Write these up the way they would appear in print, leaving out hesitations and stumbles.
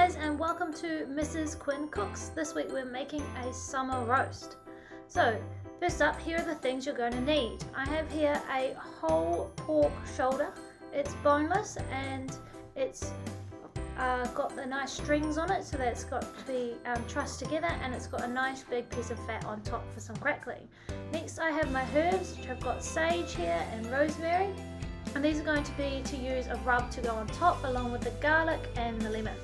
guys, and welcome to Mrs. Quinn Cooks. This week we're making a summer roast. So first up, here are the things you're going to need. I have here a whole pork shoulder. It's boneless and it's got the nice strings on it so that it's got to be trussed together, and it's got a nice big piece of fat on top for some crackling. Next I have my herbs, which I've got sage here and rosemary. And these are going to be to use a rub to go on top along with the garlic and the lemon.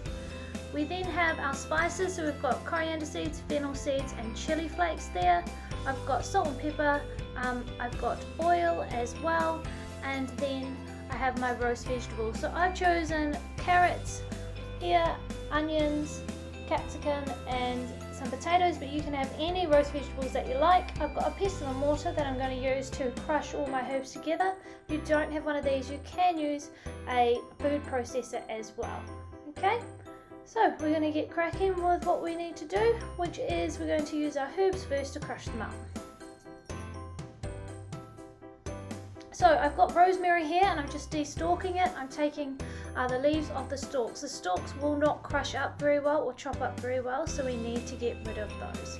We then have our spices, so we've got coriander seeds, fennel seeds and chili flakes there. I've got salt and pepper, I've got oil as well, and then I have my roast vegetables. So I've chosen carrots here, onions, capsicum and some potatoes, but you can have any roast vegetables that you like. I've got a pestle and mortar that I'm going to use to crush all my herbs together. If you don't have one of these, you can use a food processor as well. Okay, so we're going to get cracking with what we need to do, which is we're going to use our herbs first to crush them up. So I've got rosemary here and I'm just de-stalking it. I'm taking the leaves off the stalks. The stalks will not crush up very well or chop up very well, so we need to get rid of those.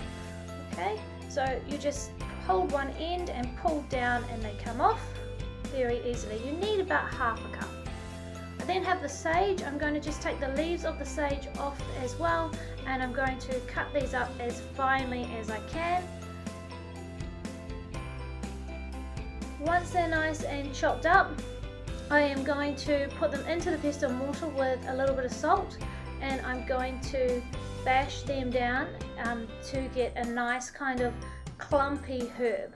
Okay, so you just hold one end and pull down and they come off very easily. You need about half a cup. I then have the sage. I'm going to just take the leaves of the sage off as well, and I'm going to cut these up as finely as I can. Once they're nice and chopped up, I am going to put them into the pestle mortar with a little bit of salt, and I'm going to bash them down to get a nice kind of clumpy herb.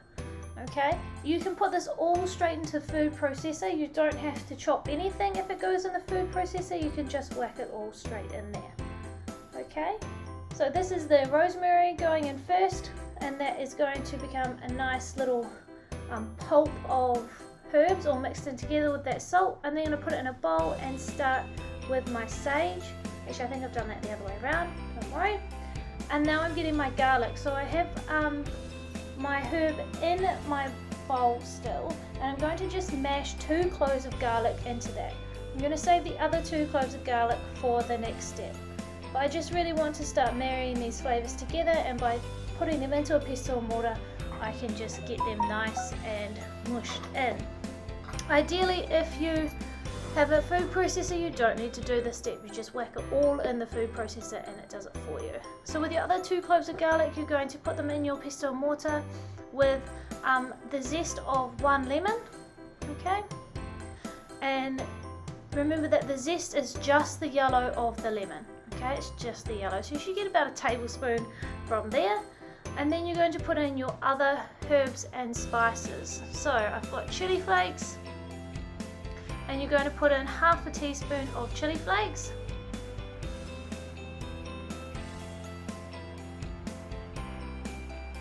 Okay, you can put this all straight into the food processor. You don't have to chop anything if it goes in the food processor. You can just whack it all straight in there. Okay, so this is the rosemary going in first, and that is going to become a nice little pulp of herbs all mixed in together with that salt. And then I'm going to put it in a bowl and start with my sage. Actually, I think I've done that the other way around, don't worry. And now I'm getting my garlic. So I have my herb in my bowl still, and I'm going to just mash 2 cloves of garlic into that. I'm going to save the other 2 cloves of garlic for the next step. But I just really want to start marrying these flavors together, and by putting them into a pestle mortar, I can just get them nice and mushed in. Ideally, if you have a food processor, you don't need to do this step. You just whack it all in the food processor and it does it for you. So with your other 2 cloves of garlic, you're going to put them in your pestle mortar with the zest of 1 lemon. Okay, and remember that the zest is just the yellow of the lemon. Okay, it's just the yellow, so you should get about a tablespoon from there. And then you're going to put in your other herbs and spices. So I've got chili flakes, and you're going to put in half a teaspoon of chili flakes.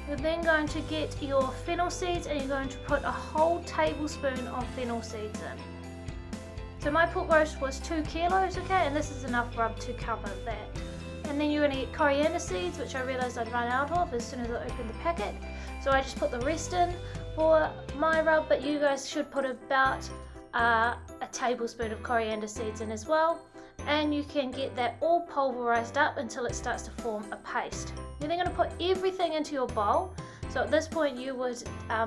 You're then going to get your fennel seeds, and you're going to put a whole tablespoon of fennel seeds in. So my pork roast was 2 kilos, okay, and this is enough rub to cover that. And then you're going to get coriander seeds, which I realised I'd run out of as soon as I opened the packet. So I just put the rest in for my rub, but you guys should put about a tablespoon of coriander seeds in as well. And you can get that all pulverized up until it starts to form a paste. You're then going to put everything into your bowl. So at this point you would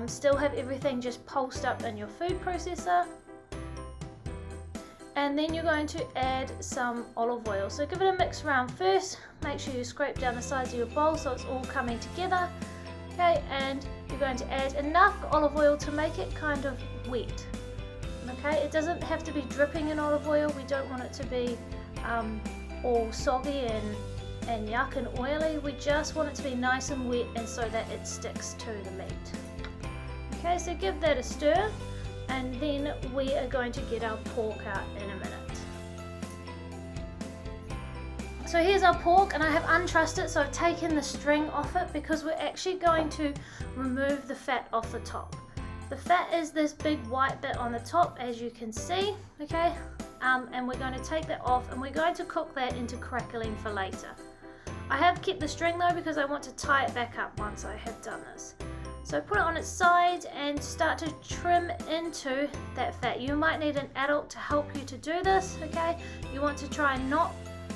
still have everything just pulsed up in your food processor. And then you're going to add some olive oil. So give it a mix around first. Make sure you scrape down the sides of your bowl so it's all coming together. Okay, and you're going to add enough olive oil to make it kind of wet. Okay, it doesn't have to be dripping in olive oil. We don't want it to be all soggy and yuck and oily. We just want it to be nice and wet, and so that it sticks to the meat. Okay, so give that a stir. And then we are going to get our pork out in a minute. So here's our pork, and I have untrussed it, so I've taken the string off it because we're actually going to remove the fat off the top. The fat is this big white bit on the top, as you can see, okay? And we're going to take that off, and we're going to cook that into crackling for later. I have kept the string though because I want to tie it back up once I have done this. So put it on its side and start to trim into that fat. You might need an adult to help you to do this, okay? You want to try and not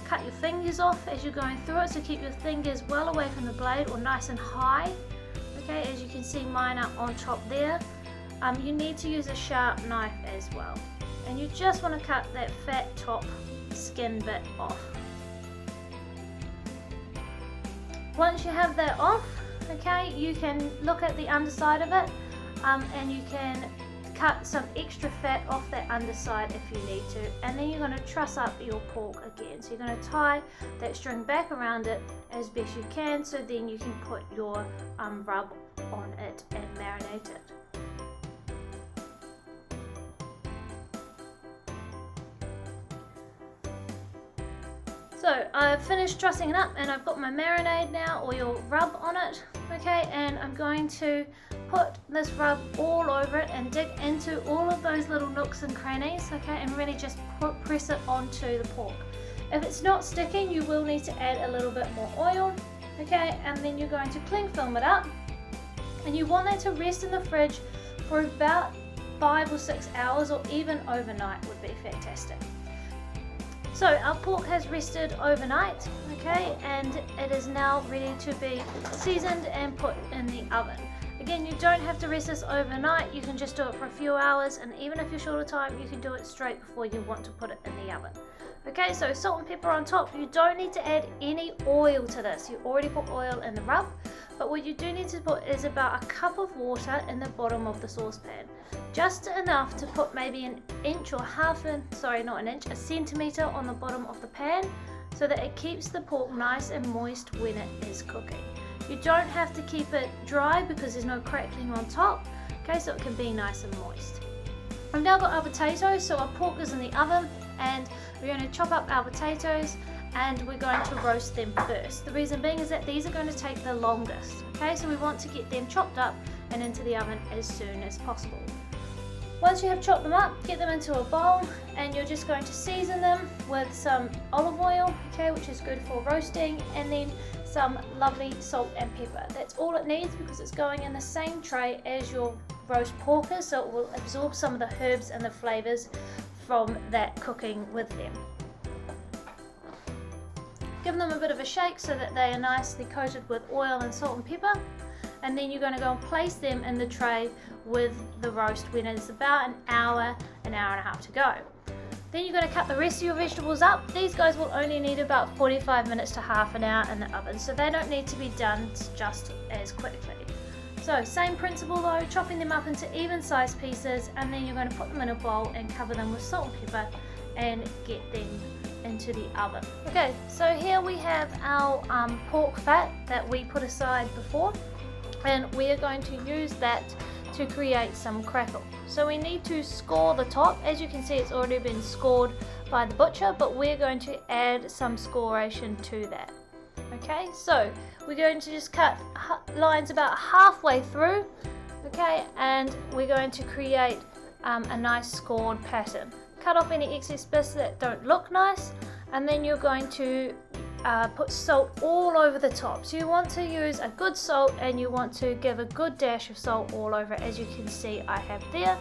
cut your fingers off as you're going through it, so keep your fingers well away from the blade or nice and high. Okay, as you can see mine are on top there. You need to use a sharp knife as well, and you just want to cut that fat top skin bit off. Once you have that off, okay, you can look at the underside of it, and you can cut some extra fat off that underside if you need to, and then you're going to truss up your pork again. So you're going to tie that string back around it as best you can, so then you can put your rub on it and marinate it. So I've finished trussing it up and I've got my marinade now, or your rub on it, okay, and I'm going to put this rub all over it and dig into all of those little nooks and crannies, okay, and really just press it onto the pork. If it's not sticking, you will need to add a little bit more oil, okay, and then you're going to cling film it up, and you want that to rest in the fridge for about 5 or 6 hours, or even overnight would be fantastic. So our pork has rested overnight, okay, and it is now ready to be seasoned and put in the oven. Again, you don't have to rest this overnight, you can just do it for a few hours, and even if you're short of time, you can do it straight before you want to put it in the oven. Okay, so salt and pepper on top. You don't need to add any oil to this. You already put oil in the rub, but what you do need to put is about a cup of water in the bottom of the saucepan. Just enough to put maybe an inch or a centimetre on the bottom of the pan, so that it keeps the pork nice and moist when it is cooking. You don't have to keep it dry because there's no crackling on top, okay, so it can be nice and moist. I've now got our potatoes, so our pork is in the oven, and we're going to chop up our potatoes and we're going to roast them first. The reason being is that these are going to take the longest, okay, so we want to get them chopped up and into the oven as soon as possible. Once you have chopped them up, get them into a bowl, and you're just going to season them with some olive oil, okay, which is good for roasting, and then some lovely salt and pepper. That's all it needs, because it's going in the same tray as your roast pork is, so it will absorb some of the herbs and the flavours from that cooking with them. Give them a bit of a shake so that they are nicely coated with oil and salt and pepper, and then you're going to go and place them in the tray with the roast when it's about an hour and a half to go. Then you're going to cut the rest of your vegetables up. These guys will only need about 45 minutes to half an hour in the oven, so they don't need to be done just as quickly. So same principle though, chopping them up into even sized pieces, and then you're going to put them in a bowl and cover them with salt and pepper and get them into the oven. Okay, so here we have our pork fat that we put aside before, and we are going to use that to create some crackle. So we need to score the top. As you can see, it's already been scored by the butcher, but we're going to add some scoration to that. Okay, so we're going to just cut lines about halfway through, okay, and we're going to create a nice scored pattern. Cut off any excess bits that don't look nice, and then you're going to put salt all over the top. So you want to use a good salt, and you want to give a good dash of salt all over, as you can see I have there,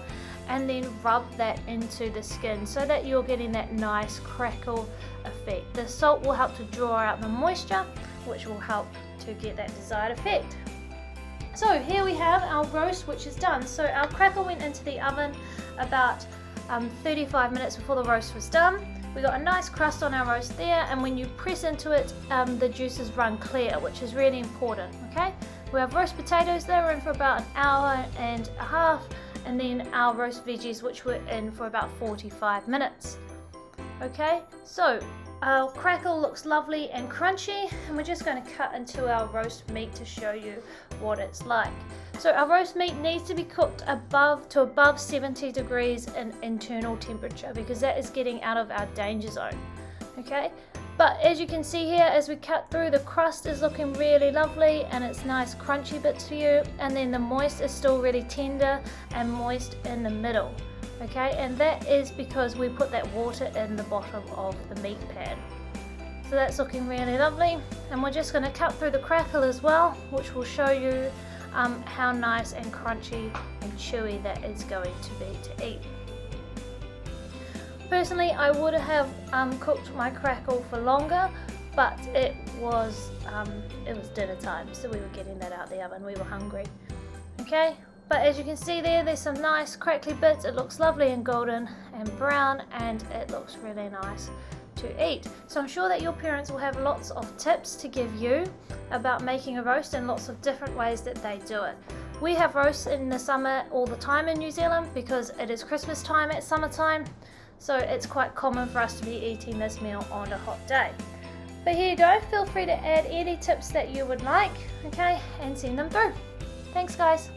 and then rub that into the skin so that you're getting that nice crackle effect. The salt will help to draw out the moisture, which will help to get that desired effect. So here we have our roast, which is done. So our crackle went into the oven about 35 minutes before the roast was done. We got a nice crust on our roast there, and when you press into it, the juices run clear, which is really important. Okay, we have roast potatoes, they were in for about an hour and a half, and then our roast veggies, which were in for about 45 minutes. Okay, so our crackle looks lovely and crunchy, and we're just going to cut into our roast meat to show you what it's like. So our roast meat needs to be cooked above 70 degrees in internal temperature, because that is getting out of our danger zone. Okay, but as you can see here, as we cut through, the crust is looking really lovely and it's nice crunchy bits for you, and then the moist is still really tender and moist in the middle. Okay, and that is because we put that water in the bottom of the meat pan. So that's looking really lovely, and we're just going to cut through the crackle as well, which will show you how nice and crunchy and chewy that is going to be to eat. Personally, I would have cooked my crackle for longer, but it was dinner time, so we were getting that out of the oven. We were hungry. Okay, but as you can see there's some nice crackly bits. It looks lovely and golden and brown, and it looks really nice to eat. So I'm sure that your parents will have lots of tips to give you about making a roast and lots of different ways that they do it. We have roasts in the summer all the time in New Zealand because it is Christmas time at summertime, so it's quite common for us to be eating this meal on a hot day. But here you go, feel free to add any tips that you would like, okay, and send them through. Thanks guys.